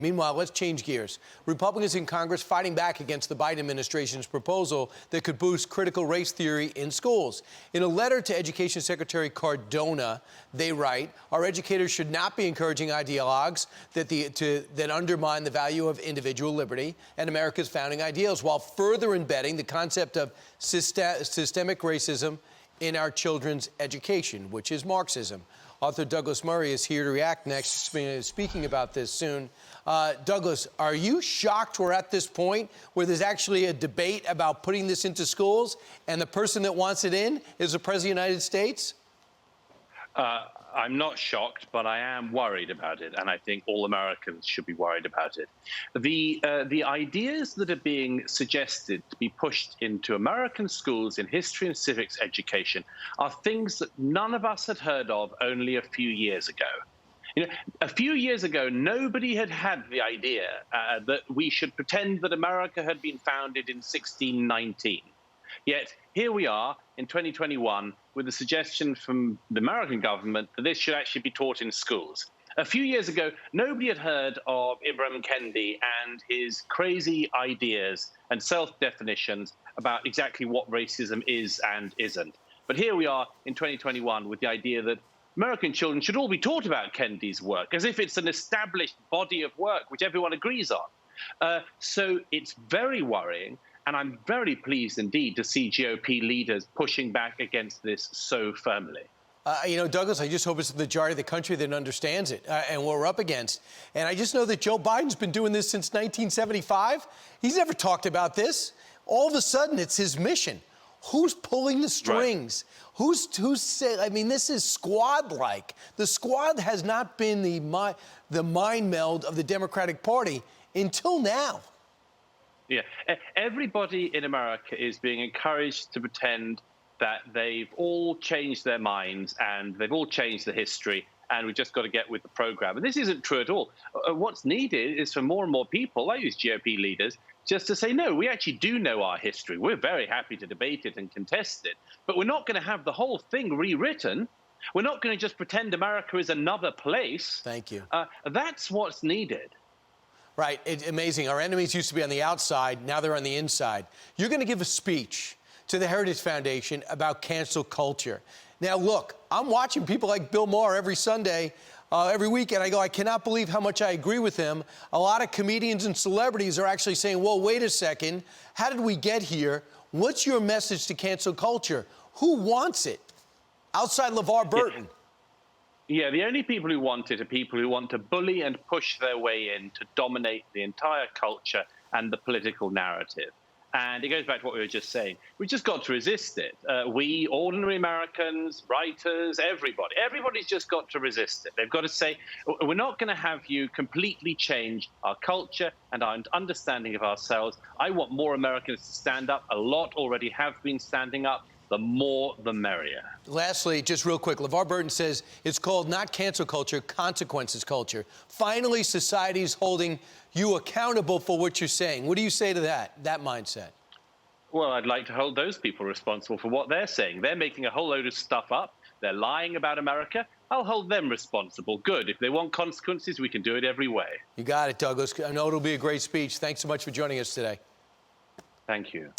Meanwhile, let's change gears. Republicans in Congress fighting back against the Biden administration's proposal that could boost critical race theory in schools. In a letter to Education Secretary Cardona, they write, our educators should not be encouraging ideologues that undermine the value of individual liberty and America's founding ideals, while further embedding the concept of systemic racism in our children's education, which is Marxism. Author Douglas Murray is here to react next, speaking about this soon. Douglas, are you shocked we're at this point where there's actually a debate about putting this into schools and the person that wants it in is the President of the United States? I'm not shocked, but I am worried about it, and I think all Americans should be worried about it. The ideas that are being suggested to be pushed into American schools in history and civics education are things that none of us had heard of only a few years ago. You know, a few years ago, nobody had the idea that we should pretend that America had been founded in 1619. Yet here we are in 2021 with a suggestion from the American government that this should actually be taught in schools. A few years ago, nobody had heard of Ibram Kendi and his crazy ideas and self-definitions about exactly what racism is and isn't. But here we are in 2021 with the idea that American children should all be taught about Kendi's work, as if it's an established body of work which everyone agrees on. So it's very worrying. And I'm very pleased indeed to see GOP leaders pushing back against this so firmly. You know, Douglas, I just hope it's the majority of the country that understands it and what we're up against. And I just know that Joe Biden's been doing this since 1975. He's never talked about this. All of a sudden, it's his mission. Who's pulling the strings? Right. Who's saying? I mean, this is squad-like. The squad has not been the mind meld of the Democratic Party until now. Yeah, everybody in America is being encouraged to pretend that they've all changed their minds and they've all changed the history and we've just got to get with the program. And this isn't true at all. What's needed is for more and more people, like these GOP leaders, just to say, no, we actually do know our history. We're very happy to debate it and contest it, but we're not going to have the whole thing rewritten. We're not going to just pretend America is another place. Thank you. That's what's needed. Right. It's amazing. Our enemies used to be on the outside. Now they're on the inside. You're going to give a speech to the Heritage Foundation about cancel culture. Now, look, I'm watching people like Bill Maher every Sunday, every week, and I go, I cannot believe how much I agree with him. A lot of comedians and celebrities are actually saying, well, wait a second. How did we get here? What's your message to cancel culture? Who wants it? Outside LeVar Burton. Yeah, the only people who want it are people who want to bully and push their way in to dominate the entire culture and the political narrative. And it goes back to what we were just saying. We've just got to resist it. We, ordinary Americans, writers, everybody's just got to resist it. They've got to say, we're not going to have you completely change our culture and our understanding of ourselves. I want more Americans to stand up. A lot already have been standing up. The more, the merrier. Lastly, just real quick, LeVar Burton says it's called not cancel culture, consequences culture. Finally, society's holding you accountable for what you're saying. What do you say to that mindset? Well, I'd like to hold those people responsible for what they're saying. They're making a whole load of stuff up. They're lying about America. I'll hold them responsible. Good. If they want consequences, we can do it every way. You got it, Douglas. I know it'll be a great speech. Thanks so much for joining us today. Thank you.